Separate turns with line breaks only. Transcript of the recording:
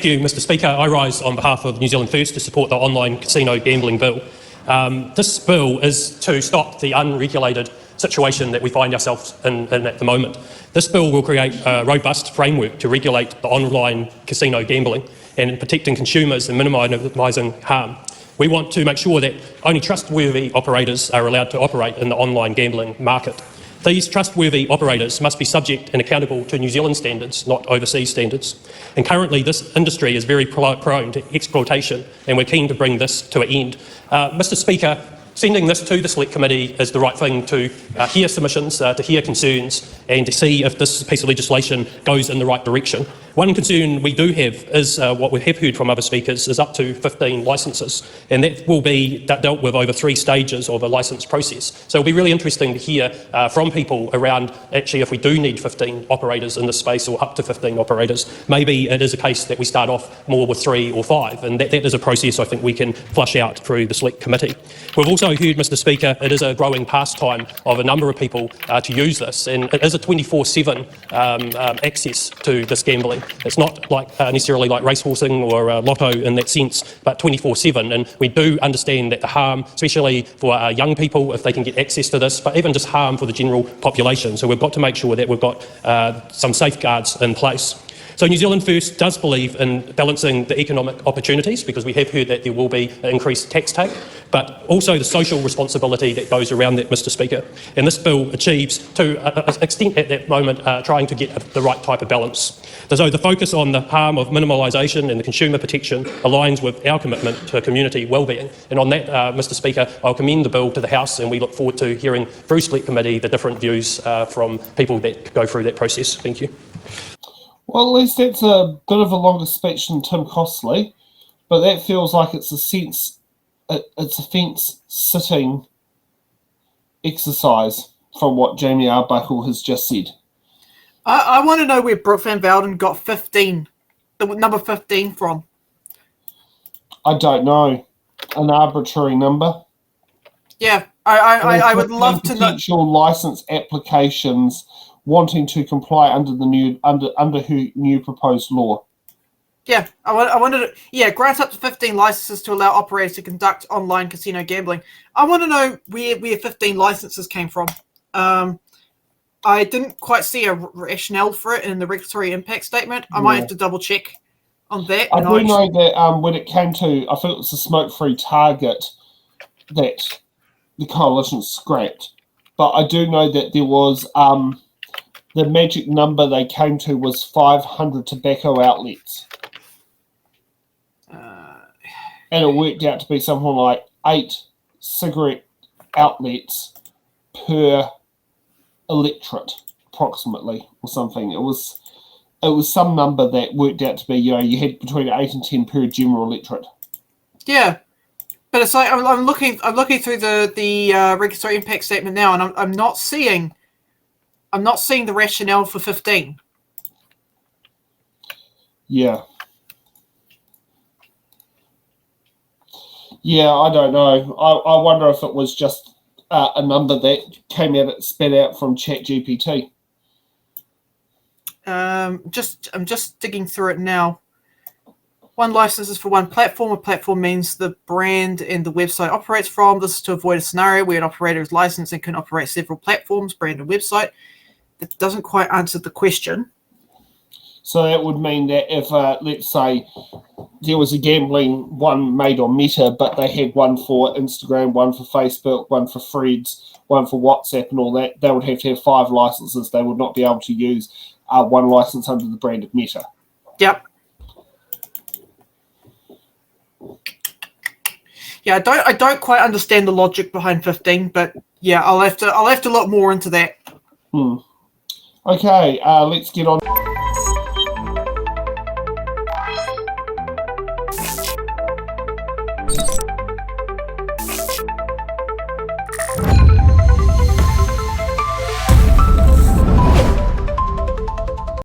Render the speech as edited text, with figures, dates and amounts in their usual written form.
you, Mr Speaker. I rise on behalf of New Zealand First to support the online casino gambling bill. This bill is to stop the unregulated situation that we find ourselves in at the moment. This bill will create a robust framework to regulate the online casino gambling and protecting consumers and minimising harm. We want to make sure that only trustworthy operators are allowed to operate in the online gambling market. These trustworthy operators must be subject and accountable to New Zealand standards, not overseas standards. And currently this industry is very prone to exploitation, and we're keen to bring this to an end. Mr Speaker, sending this to the Select Committee is the right thing to hear submissions, to hear concerns, and to see if this piece of legislation goes in the right direction. One concern we do have is what we have heard from other speakers is up to 15 licences, and that will be dealt with over 3 stages of a licence process. So it'll be really interesting to hear from people around actually if we do need 15 operators in this space or up to 15 operators. Maybe it is a case that we start off more with 3 or 5, and that is a process I think we can flush out through the Select Committee. We've also heard, Mr Speaker, it is a growing pastime of a number of people to use this, and it is a 24/7 access to this gambling. It's not like necessarily like racehorsing or lotto in that sense, but 24/7. And we do understand that the harm, especially for young people, if they can get access to this, but even just harm for the general population. So we've got to make sure that we've got some safeguards in place. So New Zealand First does believe in balancing the economic opportunities, because we have heard that there will be an increased tax take, but also the social responsibility that goes around that, Mr Speaker. And this bill achieves, to an extent at that moment, trying to get the right type of balance. So the focus on the harm of minimalisation and the consumer protection aligns with our commitment to community wellbeing. And on that, Mr Speaker, I'll commend the bill to the House, and we look forward to hearing through Select Committee the different views from people that go through that process. Thank you.
Well, at least that's a bit of a longer speech than Tim Costley, but that feels like it's a fence-sitting exercise from what Jamie Arbuckle has just said.
I want to know where Brooke Van Velden got 15, the number 15 from.
I don't know. An arbitrary number.
Yeah, I would love to know.
Potential licence applications wanting to comply under her new proposed law.
Yeah, I wanted to, grant up to 15 licenses to allow operators to conduct online casino gambling. I want to know where 15 licenses came from. I didn't quite see a rationale for it in the regulatory impact statement. I might have to double check on that.
I do know that when it came to, I think it was the smoke-free target that the coalition scrapped, but I do know that there was the magic number they came to was 500 tobacco outlets. And it worked out to be something like 8 cigarette outlets per electorate, approximately, or something. It was some number that worked out to be, you had between 8 and 10 per general electorate.
Yeah, but it's like I'm looking through the regulatory impact statement now, and I'm not seeing the rationale for 15.
Yeah. Yeah, I don't know. I wonder if it was just a number that spat out from ChatGPT.
I'm just digging through it now. One license is for one platform. A platform means the brand and the website operates from. This is to avoid a scenario where an operator is licensed and can operate several platforms, brand and website. That doesn't quite answer the question.
So that would mean that if, let's say, there was a gambling one made on Meta, but they had one for Instagram, one for Facebook, one for Threads, one for WhatsApp and all that, they would have to have 5 licenses. They would not be able to use one license under the brand of Meta.
Yep. Yeah, I don't quite understand the logic behind 15, but yeah, I'll have to look more into that.
Okay, let's get on.